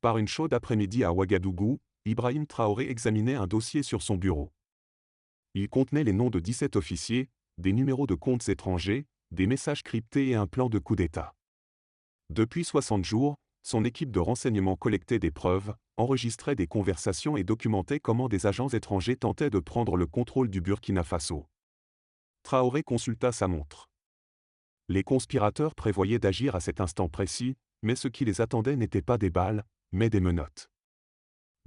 Par une chaude après-midi à Ouagadougou, Ibrahim Traoré examinait un dossier sur son bureau. Il contenait les noms de 17 officiers, des numéros de comptes étrangers, des messages cryptés et un plan de coup d'État. Depuis 60 jours, son équipe de renseignement collectait des preuves, enregistrait des conversations et documentait comment des agents étrangers tentaient de prendre le contrôle du Burkina Faso. Traoré consulta sa montre. Les conspirateurs prévoyaient d'agir à cet instant précis, mais ce qui les attendait n'était pas des balles, mais des menottes.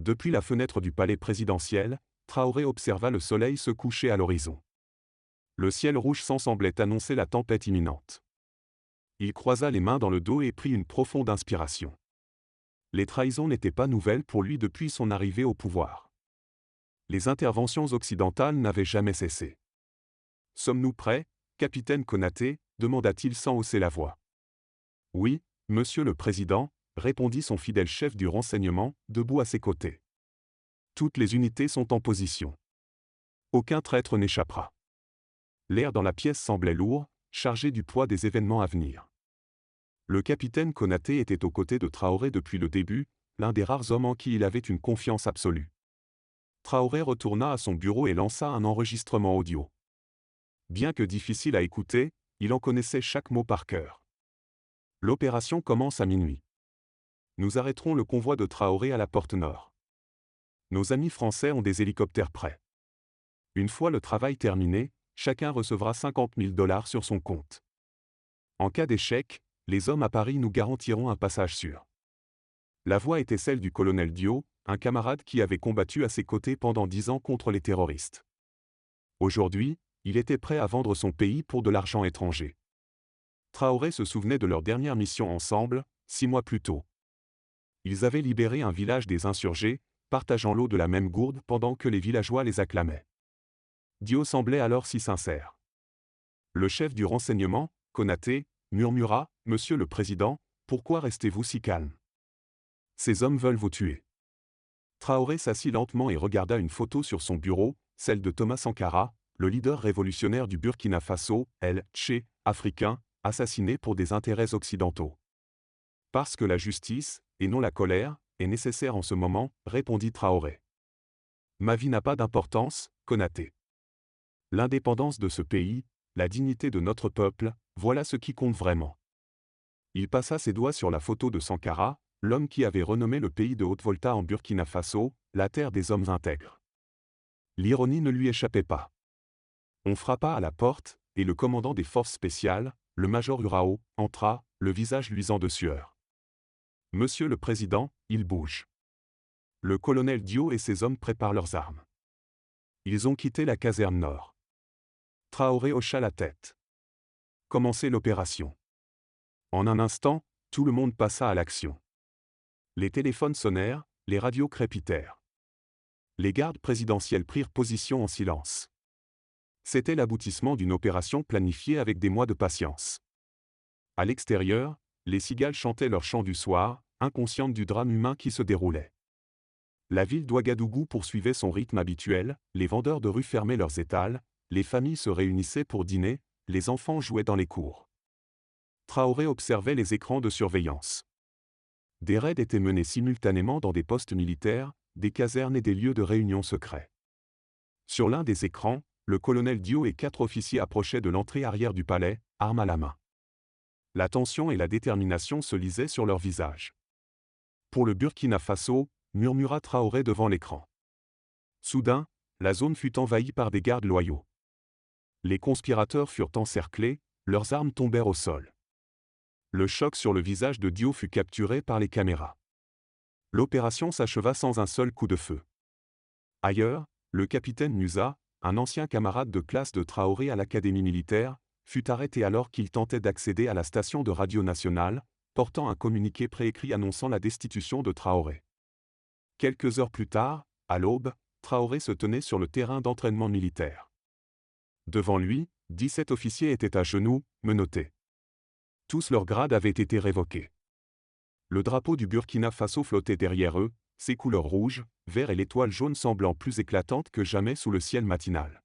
Depuis la fenêtre du palais présidentiel, Traoré observa le soleil se coucher à l'horizon. Le ciel rouge sang semblait annoncer la tempête imminente. Il croisa les mains dans le dos et prit une profonde inspiration. Les trahisons n'étaient pas nouvelles pour lui depuis son arrivée au pouvoir. Les interventions occidentales n'avaient jamais cessé. « Sommes-nous prêts, capitaine Konaté ?» demanda-t-il sans hausser la voix. « Oui, monsieur le président », répondit son fidèle chef du renseignement, debout à ses côtés. « Toutes les unités sont en position. Aucun traître n'échappera. » L'air dans la pièce semblait lourd, chargé du poids des événements à venir. Le capitaine Konaté était aux côtés de Traoré depuis le début, l'un des rares hommes en qui il avait une confiance absolue. Traoré retourna à son bureau et lança un enregistrement audio. Bien que difficile à écouter, il en connaissait chaque mot par cœur. L'opération commence à minuit. Nous arrêterons le convoi de Traoré à la porte nord. Nos amis français ont des hélicoptères prêts. Une fois le travail terminé, chacun recevra 50 000 $ sur son compte. En cas d'échec, les hommes à Paris nous garantiront un passage sûr. La voix était celle du colonel Dio, un camarade qui avait combattu à ses côtés pendant 10 ans contre les terroristes. Aujourd'hui, il était prêt à vendre son pays pour de l'argent étranger. Traoré se souvenait de leur dernière mission ensemble, 6 mois plus tôt. Ils avaient libéré un village des insurgés, partageant l'eau de la même gourde pendant que les villageois les acclamaient. Dio semblait alors si sincère. Le chef du renseignement, Konaté, murmura « Monsieur le Président, pourquoi restez-vous si calme? Ces hommes veulent vous tuer. » Traoré s'assit lentement et regarda une photo sur son bureau, celle de Thomas Sankara, le leader révolutionnaire du Burkina Faso, el-Tché, africain, assassiné pour des intérêts occidentaux. « Parce que la justice, et non la colère, est nécessaire en ce moment, répondit Traoré. Ma vie n'a pas d'importance, Konaté. L'indépendance de ce pays, la dignité de notre peuple, voilà ce qui compte vraiment. Il passa ses doigts sur la photo de Sankara, l'homme qui avait renommé le pays de Haute-Volta en Burkina Faso, la terre des hommes intègres. L'ironie ne lui échappait pas. On frappa à la porte, et le commandant des forces spéciales, le major Urao, entra, le visage luisant de sueur. « Monsieur le Président, il bouge. Le colonel Dio et ses hommes préparent leurs armes. Ils ont quitté la caserne nord. » Traoré hocha la tête. Commencez l'opération. En un instant, tout le monde passa à l'action. Les téléphones sonnèrent, les radios crépitèrent. Les gardes présidentiels prirent position en silence. C'était l'aboutissement d'une opération planifiée avec des mois de patience. À l'extérieur, les cigales chantaient leur chant du soir, inconscientes du drame humain qui se déroulait. La ville d'Ouagadougou poursuivait son rythme habituel, les vendeurs de rue fermaient leurs étals, les familles se réunissaient pour dîner, les enfants jouaient dans les cours. Traoré observait les écrans de surveillance. Des raids étaient menés simultanément dans des postes militaires, des casernes et des lieux de réunion secrets. Sur l'un des écrans, le colonel Dio et 4 officiers approchaient de l'entrée arrière du palais, armes à la main. La tension et la détermination se lisaient sur leurs visages. Pour le Burkina Faso, murmura Traoré devant l'écran. Soudain, la zone fut envahie par des gardes loyaux. Les conspirateurs furent encerclés, leurs armes tombèrent au sol. Le choc sur le visage de Dio fut capturé par les caméras. L'opération s'acheva sans un seul coup de feu. Ailleurs, le capitaine Musa, un ancien camarade de classe de Traoré à l'académie militaire, fut arrêté alors qu'il tentait d'accéder à la station de radio nationale, portant un communiqué préécrit annonçant la destitution de Traoré. Quelques heures plus tard, à l'aube, Traoré se tenait sur le terrain d'entraînement militaire. Devant lui, 17 officiers étaient à genoux, menottés. Tous leurs grades avaient été révoqués. Le drapeau du Burkina Faso flottait derrière eux, ses couleurs rouges, verts et l'étoile jaune semblant plus éclatantes que jamais sous le ciel matinal.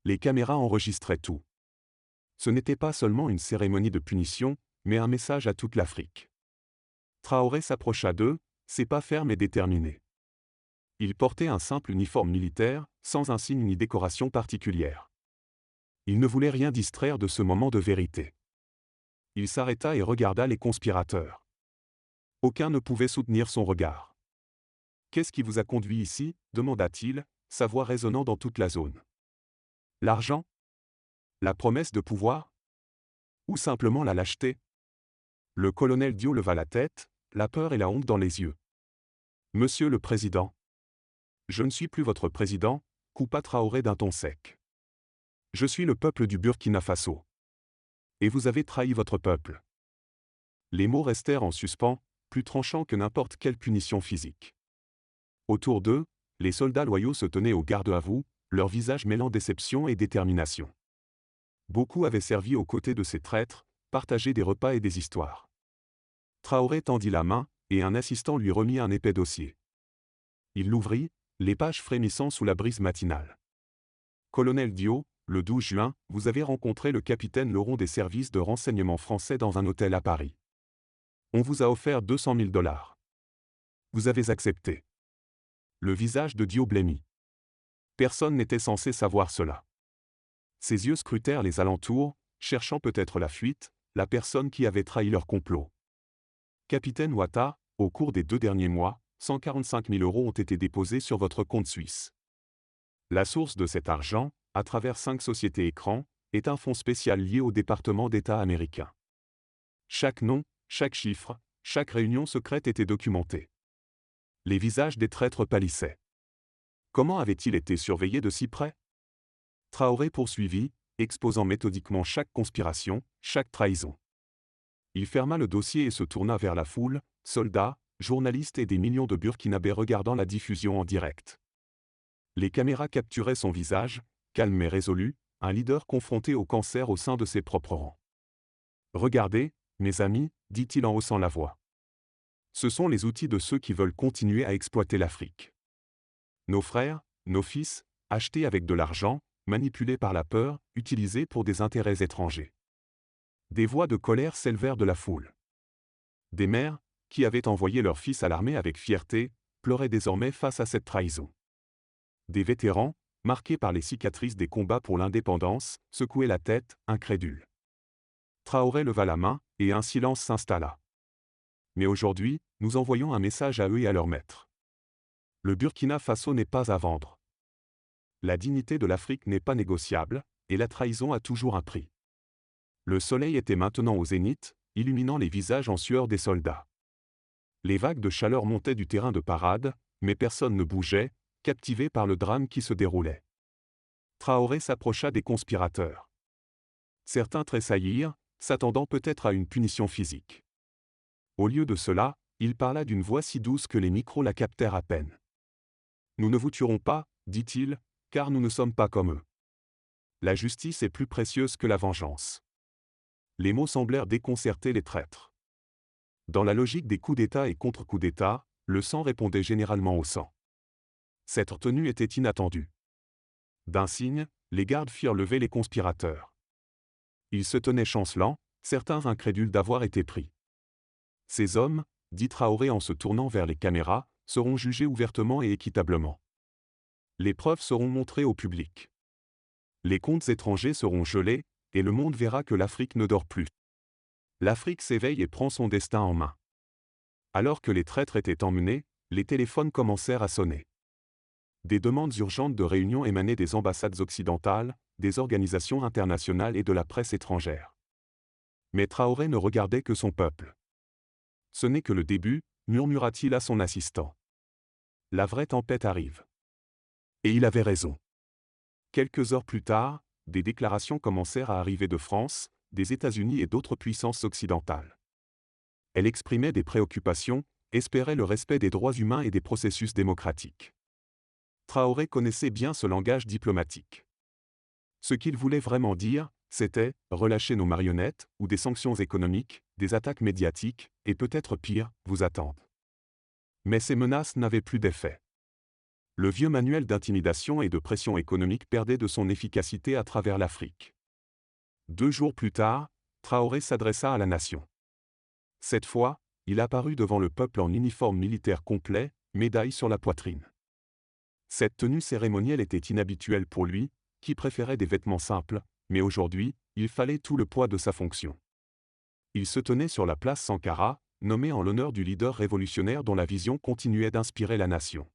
Les caméras enregistraient tout. Ce n'était pas seulement une cérémonie de punition, mais un message à toute l'Afrique. Traoré s'approcha d'eux, ses pas fermes et déterminés. Il portait un simple uniforme militaire, sans insigne ni décoration particulière. Il ne voulait rien distraire de ce moment de vérité. Il s'arrêta et regarda les conspirateurs. Aucun ne pouvait soutenir son regard. « Qu'est-ce qui vous a conduit ici » demanda-t-il, sa voix résonnant dans toute la zone. L'argent ? La promesse de pouvoir ? Ou simplement la lâcheté ? Le colonel Dio leva la tête, la peur et la honte dans les yeux. « Monsieur le Président. Je ne suis plus votre président » coupa Traoré d'un ton sec. « Je suis le peuple du Burkina Faso. Et vous avez trahi votre peuple. » Les mots restèrent en suspens, plus tranchants que n'importe quelle punition physique. Autour d'eux, les soldats loyaux se tenaient au garde à vous, leurs visages mêlant déception et détermination. Beaucoup avaient servi aux côtés de ces traîtres, partagé des repas et des histoires. Traoré tendit la main, et un assistant lui remit un épais dossier. Il l'ouvrit, les pages frémissant sous la brise matinale. « Colonel Dio, le 12 juin, vous avez rencontré le capitaine Laurent des services de renseignement français dans un hôtel à Paris. On vous a offert 200 000 $. Vous avez accepté. » Le visage de Dio blêmit. Personne n'était censé savoir cela. Ses yeux scrutèrent les alentours, cherchant peut-être la fuite, la personne qui avait trahi leur complot. « Capitaine Ouattara, au cours des 2 derniers mois, 145 000 € ont été déposés sur votre compte suisse. La source de cet argent, à travers 5 sociétés écrans, est un fonds spécial lié au département d'État américain. Chaque nom, chaque chiffre, chaque réunion secrète était documentée. Les visages des traîtres pâlissaient. Comment avait-il été surveillé de si près ? Traoré poursuivit, exposant méthodiquement chaque conspiration, chaque trahison. Il ferma le dossier et se tourna vers la foule, soldats, journalistes et des millions de Burkinabés regardant la diffusion en direct. Les caméras capturaient son visage, calme et résolu, un leader confronté au cancer au sein de ses propres rangs. « Regardez, mes amis, dit-il en haussant la voix. Ce sont les outils de ceux qui veulent continuer à exploiter l'Afrique. Nos frères, nos fils, achetés avec de l'argent, manipulés par la peur, utilisés pour des intérêts étrangers. » Des voix de colère s'élevèrent de la foule. Des mères, qui avaient envoyé leurs fils à l'armée avec fierté, pleuraient désormais face à cette trahison. Des vétérans, marqués par les cicatrices des combats pour l'indépendance, secouaient la tête, incrédules. Traoré leva la main, et un silence s'installa. Mais aujourd'hui, nous envoyons un message à eux et à leurs maîtres. Le Burkina Faso n'est pas à vendre. La dignité de l'Afrique n'est pas négociable, et la trahison a toujours un prix. Le soleil était maintenant au zénith, illuminant les visages en sueur des soldats. Les vagues de chaleur montaient du terrain de parade, mais personne ne bougeait, captivé par le drame qui se déroulait. Traoré s'approcha des conspirateurs. Certains tressaillirent, s'attendant peut-être à une punition physique. Au lieu de cela, il parla d'une voix si douce que les micros la captèrent à peine. « Nous ne vous tuerons pas, dit-il, car nous ne sommes pas comme eux. La justice est plus précieuse que la vengeance. » Les mots semblèrent déconcerter les traîtres. Dans la logique des coups d'État et contre-coups d'État, le sang répondait généralement au sang. Cette retenue était inattendue. D'un signe, les gardes firent lever les conspirateurs. Ils se tenaient chancelants, certains incrédules d'avoir été pris. Ces hommes, dit Traoré en se tournant vers les caméras, seront jugés ouvertement et équitablement. Les preuves seront montrées au public. Les comptes étrangers seront gelés, et le monde verra que l'Afrique ne dort plus. L'Afrique s'éveille et prend son destin en main. Alors que les traîtres étaient emmenés, les téléphones commencèrent à sonner. Des demandes urgentes de réunion émanaient des ambassades occidentales, des organisations internationales et de la presse étrangère. Mais Traoré ne regardait que son peuple. « Ce n'est que le début » murmura-t-il à son assistant. « La vraie tempête arrive. » Et il avait raison. Quelques heures plus tard, des déclarations commencèrent à arriver de France, des États-Unis et d'autres puissances occidentales. Elles exprimaient des préoccupations, espéraient le respect des droits humains et des processus démocratiques. Traoré connaissait bien ce langage diplomatique. Ce qu'il voulait vraiment dire, c'était « relâcher nos marionnettes » ou des sanctions économiques, des attaques médiatiques, et peut-être pire, vous attendent. Mais ces menaces n'avaient plus d'effet. Le vieux manuel d'intimidation et de pression économique perdait de son efficacité à travers l'Afrique. 2 jours plus tard, Traoré s'adressa à la nation. Cette fois, il apparut devant le peuple en uniforme militaire complet, médaille sur la poitrine. Cette tenue cérémonielle était inhabituelle pour lui, qui préférait des vêtements simples, mais aujourd'hui, il fallait tout le poids de sa fonction. Il se tenait sur la place Sankara, nommée en l'honneur du leader révolutionnaire dont la vision continuait d'inspirer la nation.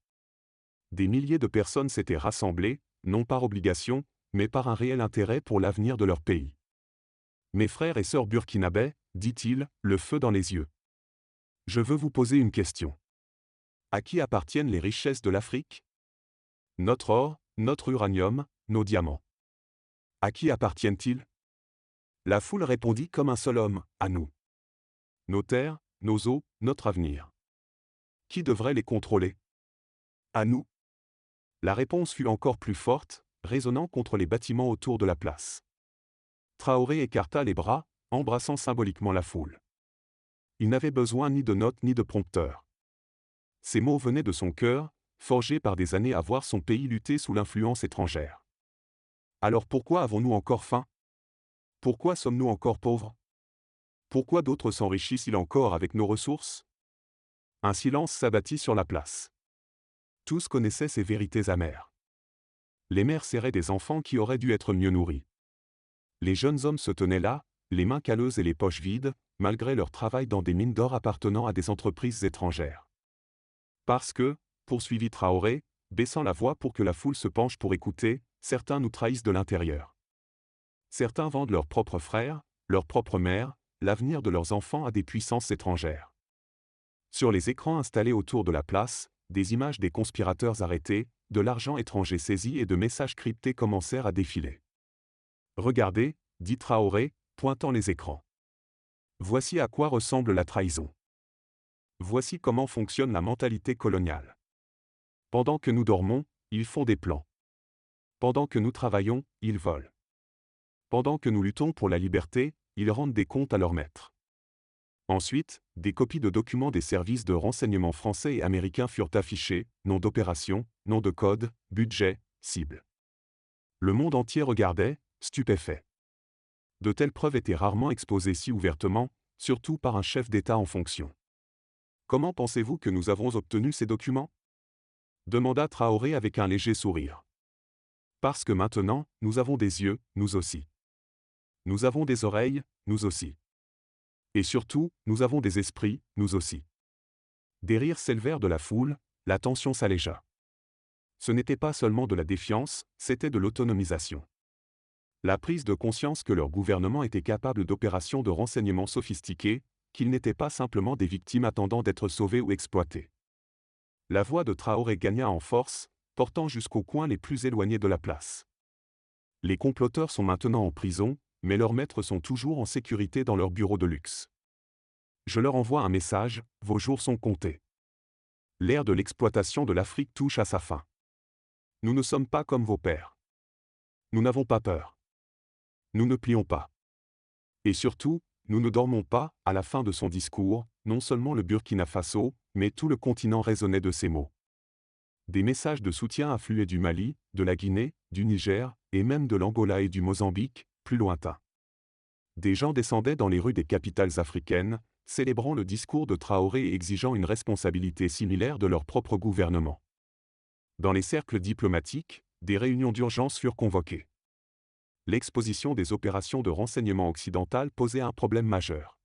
Des milliers de personnes s'étaient rassemblées, non par obligation, mais par un réel intérêt pour l'avenir de leur pays. « Mes frères et sœurs burkinabés, dit-il, le feu dans les yeux. Je veux vous poser une question. À qui appartiennent les richesses de l'Afrique? Notre or, notre uranium, nos diamants. À qui appartiennent-ils? La foule répondit comme un seul homme, à nous. Nos terres, nos eaux, notre avenir. Qui devrait les contrôler? À nous. La réponse fut encore plus forte, résonnant contre les bâtiments autour de la place. Traoré écarta les bras, embrassant symboliquement la foule. Il n'avait besoin ni de notes ni de prompteurs. Ces mots venaient de son cœur, forgé par des années à voir son pays lutter sous l'influence étrangère. Alors pourquoi avons-nous encore faim? Pourquoi sommes-nous encore pauvres? Pourquoi d'autres s'enrichissent-ils encore avec nos ressources? Un silence s'abattit sur la place. Tous connaissaient ces vérités amères. Les mères serraient des enfants qui auraient dû être mieux nourris. Les jeunes hommes se tenaient là, les mains calleuses et les poches vides, malgré leur travail dans des mines d'or appartenant à des entreprises étrangères. Parce que, poursuivit Traoré, baissant la voix pour que la foule se penche pour écouter, certains nous trahissent de l'intérieur. Certains vendent leurs propres frères, leurs propres mères, l'avenir de leurs enfants à des puissances étrangères. Sur les écrans installés autour de la place, des images des conspirateurs arrêtés, de l'argent étranger saisi et de messages cryptés commencèrent à défiler. Regardez, dit Traoré, pointant les écrans. Voici à quoi ressemble la trahison. Voici comment fonctionne la mentalité coloniale. Pendant que nous dormons, ils font des plans. Pendant que nous travaillons, ils volent. Pendant que nous luttons pour la liberté, ils rendent des comptes à leurs maîtres. Ensuite, des copies de documents des services de renseignement français et américains furent affichés, nom d'opération, nom de code, budget, cible. Le monde entier regardait, stupéfait. De telles preuves étaient rarement exposées si ouvertement, surtout par un chef d'État en fonction. Comment pensez-vous que nous avons obtenu ces documents? Demanda Traoré avec un léger sourire. Parce que maintenant, nous avons des yeux, nous aussi. Nous avons des oreilles, nous aussi. Et surtout, nous avons des esprits, nous aussi. Des rires s'élevèrent de la foule, la tension s'allégea. Ce n'était pas seulement de la défiance, c'était de l'autonomisation. La prise de conscience que leur gouvernement était capable d'opérations de renseignement sophistiquées, qu'ils n'étaient pas simplement des victimes attendant d'être sauvées ou exploitées. La voix de Traoré gagna en force, portant jusqu'aux coins les plus éloignés de la place. Les comploteurs sont maintenant en prison, mais leurs maîtres sont toujours en sécurité dans leurs bureaux de luxe. Je leur envoie un message, vos jours sont comptés. L'ère de l'exploitation de l'Afrique touche à sa fin. Nous ne sommes pas comme vos pères. Nous n'avons pas peur. Nous ne plions pas. Et surtout, nous ne dormons pas. À la fin de son discours, non seulement le Burkina Faso, mais tout le continent résonnait de ces mots. Des messages de soutien affluaient du Mali, de la Guinée, du Niger, et même de l'Angola et du Mozambique, plus lointains. Des gens descendaient dans les rues des capitales africaines, célébrant le discours de Traoré et exigeant une responsabilité similaire de leur propre gouvernement. Dans les cercles diplomatiques, des réunions d'urgence furent convoquées. L'exposition des opérations de renseignement occidentales posait un problème majeur.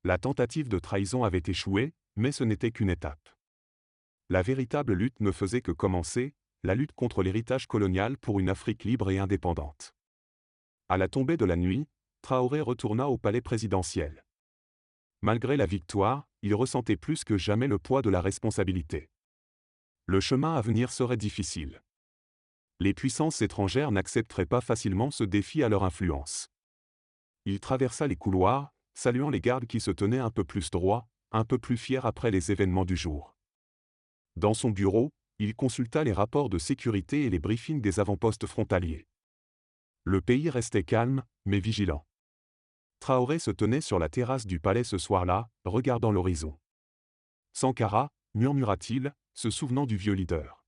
La tentative de trahison avait échoué, mais ce n'était qu'une étape. La véritable lutte ne faisait que commencer, la lutte contre l'héritage colonial pour une Afrique libre et indépendante. À la tombée de la nuit, Traoré retourna au palais présidentiel. Malgré la victoire, il ressentait plus que jamais le poids de la responsabilité. Le chemin à venir serait difficile. Les puissances étrangères n'accepteraient pas facilement ce défi à leur influence. Il traversa les couloirs, saluant les gardes qui se tenaient un peu plus droits, un peu plus fiers après les événements du jour. Dans son bureau, il consulta les rapports de sécurité et les briefings des avant-postes frontaliers. Le pays restait calme, mais vigilant. Traoré se tenait sur la terrasse du palais ce soir-là, regardant l'horizon. Sankara, murmura-t-il, se souvenant du vieux leader.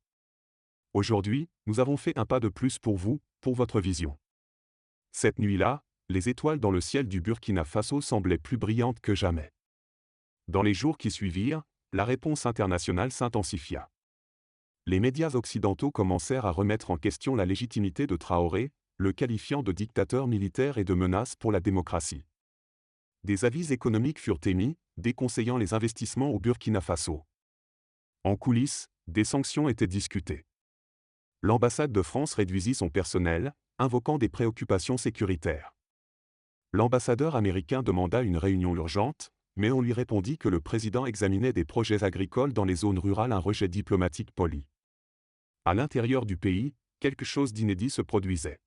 Aujourd'hui, nous avons fait un pas de plus pour vous, pour votre vision. Cette nuit-là, les étoiles dans le ciel du Burkina Faso semblaient plus brillantes que jamais. Dans les jours qui suivirent, la réponse internationale s'intensifia. Les médias occidentaux commencèrent à remettre en question la légitimité de Traoré, le qualifiant de dictateur militaire et de menace pour la démocratie. Des avis économiques furent émis, déconseillant les investissements au Burkina Faso. En coulisses, des sanctions étaient discutées. L'ambassade de France réduisit son personnel, invoquant des préoccupations sécuritaires. L'ambassadeur américain demanda une réunion urgente, mais on lui répondit que le président examinait des projets agricoles dans les zones rurales, un rejet diplomatique poli. À l'intérieur du pays, quelque chose d'inédit se produisait.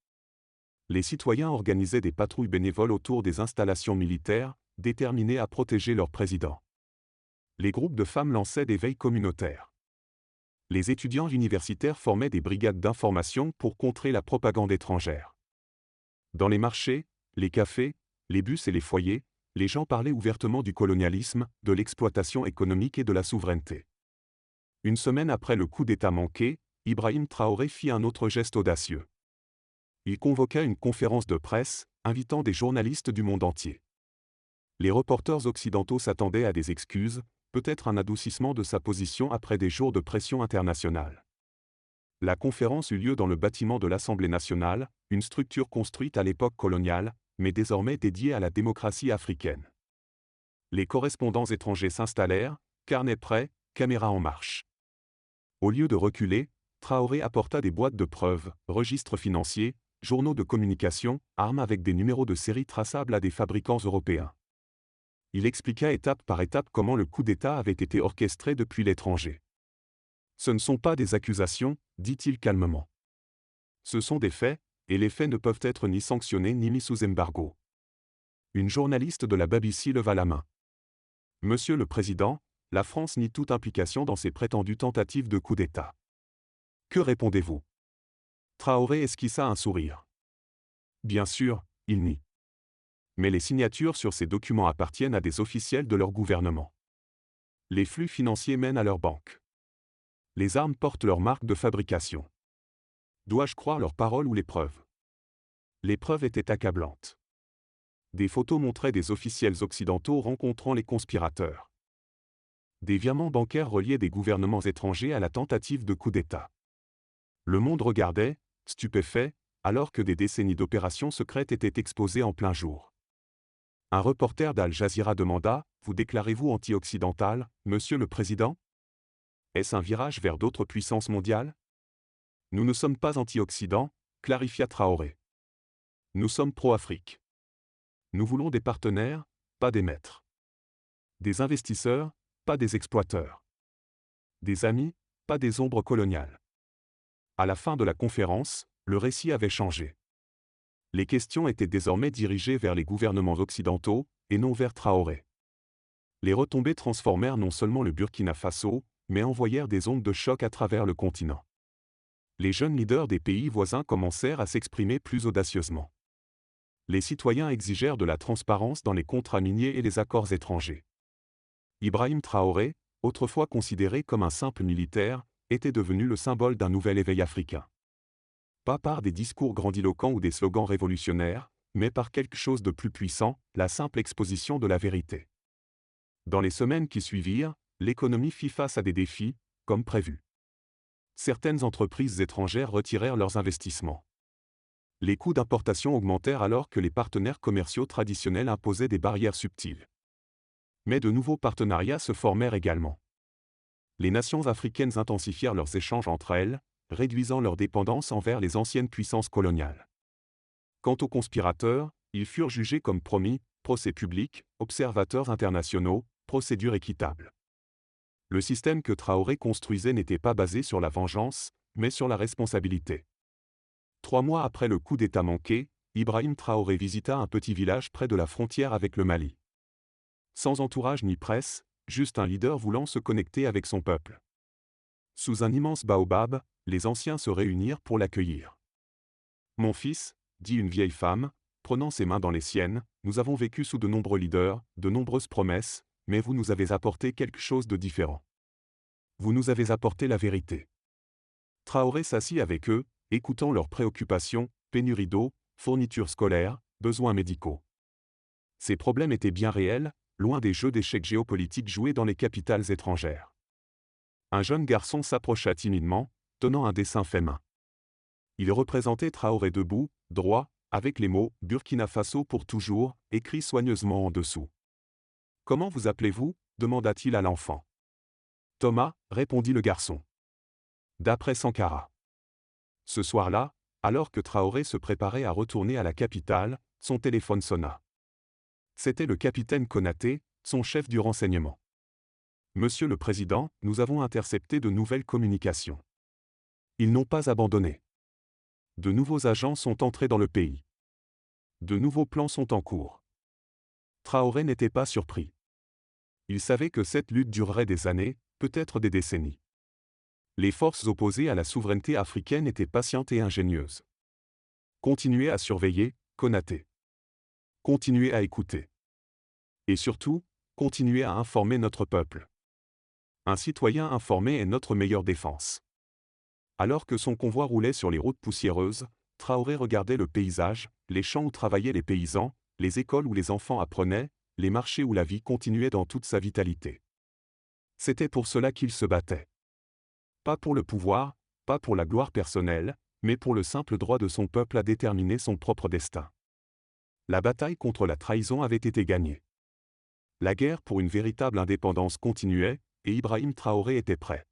Les citoyens organisaient des patrouilles bénévoles autour des installations militaires, déterminés à protéger leur président. Les groupes de femmes lançaient des veilles communautaires. Les étudiants universitaires formaient des brigades d'information pour contrer la propagande étrangère. Dans les marchés, les cafés, les bus et les foyers, les gens parlaient ouvertement du colonialisme, de l'exploitation économique et de la souveraineté. Une semaine après le coup d'État manqué, Ibrahim Traoré fit un autre geste audacieux. Il convoqua une conférence de presse, invitant des journalistes du monde entier. Les reporters occidentaux s'attendaient à des excuses, peut-être un adoucissement de sa position après des jours de pression internationale. La conférence eut lieu dans le bâtiment de l'Assemblée nationale, une structure construite à l'époque coloniale, mais désormais dédiée à la démocratie africaine. Les correspondants étrangers s'installèrent, carnets prêts, caméras en marche. Au lieu de reculer, Traoré apporta des boîtes de preuves, registres financiers, journaux de communication, armes avec des numéros de série traçables à des fabricants européens. Il expliqua étape par étape comment le coup d'État avait été orchestré depuis l'étranger. Ce ne sont pas des accusations, dit-il calmement. Ce sont des faits, et les faits ne peuvent être ni sanctionnés ni mis sous embargo. Une journaliste de la BBC leva la main. Monsieur le Président, la France nie toute implication dans ces prétendues tentatives de coup d'État. Que répondez-vous? Traoré esquissa un sourire. Bien sûr, il nie. Mais les signatures sur ces documents appartiennent à des officiels de leur gouvernement. Les flux financiers mènent à leur banque. Les armes portent leur marque de fabrication. Dois-je croire leurs paroles ou les preuves? Les preuves étaient accablantes. Des photos montraient des officiels occidentaux rencontrant les conspirateurs. Des virements bancaires reliaient des gouvernements étrangers à la tentative de coup d'État. Le monde regardait, stupéfait, alors que des décennies d'opérations secrètes étaient exposées en plein jour. Un reporter d'Al Jazeera demanda « Vous déclarez-vous anti-occidental, Monsieur le Président ? Est-ce un virage vers d'autres puissances mondiales ? » Nous ne sommes pas anti-Occident, clarifia Traoré. Nous sommes pro-Afrique. Nous voulons des partenaires, pas des maîtres. Des investisseurs, pas des exploiteurs. Des amis, pas des ombres coloniales. À la fin de la conférence, le récit avait changé. Les questions étaient désormais dirigées vers les gouvernements occidentaux, et non vers Traoré. Les retombées transformèrent non seulement le Burkina Faso, mais envoyèrent des ondes de choc à travers le continent. Les jeunes leaders des pays voisins commencèrent à s'exprimer plus audacieusement. Les citoyens exigèrent de la transparence dans les contrats miniers et les accords étrangers. Ibrahim Traoré, autrefois considéré comme un simple militaire, était devenu le symbole d'un nouvel éveil africain. Pas par des discours grandiloquents ou des slogans révolutionnaires, mais par quelque chose de plus puissant, la simple exposition de la vérité. Dans les semaines qui suivirent, l'économie fit face à des défis, comme prévu. Certaines entreprises étrangères retirèrent leurs investissements. Les coûts d'importation augmentèrent alors que les partenaires commerciaux traditionnels imposaient des barrières subtiles. Mais de nouveaux partenariats se formèrent également. Les nations africaines intensifièrent leurs échanges entre elles, réduisant leur dépendance envers les anciennes puissances coloniales. Quant aux conspirateurs, ils furent jugés comme promis, procès publics, observateurs internationaux, procédures équitables. Le système que Traoré construisait n'était pas basé sur la vengeance, mais sur la responsabilité. 3 mois après le coup d'État manqué, Ibrahim Traoré visita un petit village près de la frontière avec le Mali. Sans entourage ni presse, juste un leader voulant se connecter avec son peuple. Sous un immense baobab, les anciens se réunirent pour l'accueillir. « Mon fils, dit une vieille femme, prenant ses mains dans les siennes, nous avons vécu sous de nombreux leaders, de nombreuses promesses, mais vous nous avez apporté quelque chose de différent. Vous nous avez apporté la vérité. » Traoré s'assit avec eux, écoutant leurs préoccupations, pénurie d'eau, fournitures scolaires, besoins médicaux. Ces problèmes étaient bien réels, loin des jeux d'échecs géopolitiques joués dans les capitales étrangères. Un jeune garçon s'approcha timidement, tenant un dessin fait main. Il représentait Traoré debout, droit, avec les mots « Burkina Faso pour toujours » écrits soigneusement en dessous. « Comment vous appelez-vous » demanda-t-il à l'enfant. « Thomas » répondit le garçon. D'après Sankara. Ce soir-là, alors que Traoré se préparait à retourner à la capitale, son téléphone sonna. C'était le capitaine Konaté, son chef du renseignement. « Monsieur le Président, nous avons intercepté de nouvelles communications. Ils n'ont pas abandonné. De nouveaux agents sont entrés dans le pays. De nouveaux plans sont en cours. » Traoré n'était pas surpris. Il savait que cette lutte durerait des années, peut-être des décennies. Les forces opposées à la souveraineté africaine étaient patientes et ingénieuses. Continuez à surveiller, Konaté. Continuez à écouter. Et surtout, continuez à informer notre peuple. Un citoyen informé est notre meilleure défense. Alors que son convoi roulait sur les routes poussiéreuses, Traoré regardait le paysage, les champs où travaillaient les paysans, les écoles où les enfants apprenaient, les marchés où la vie continuait dans toute sa vitalité. C'était pour cela qu'il se battait. Pas pour le pouvoir, pas pour la gloire personnelle, mais pour le simple droit de son peuple à déterminer son propre destin. La bataille contre la trahison avait été gagnée. La guerre pour une véritable indépendance continuait, et Ibrahim Traoré était prêt.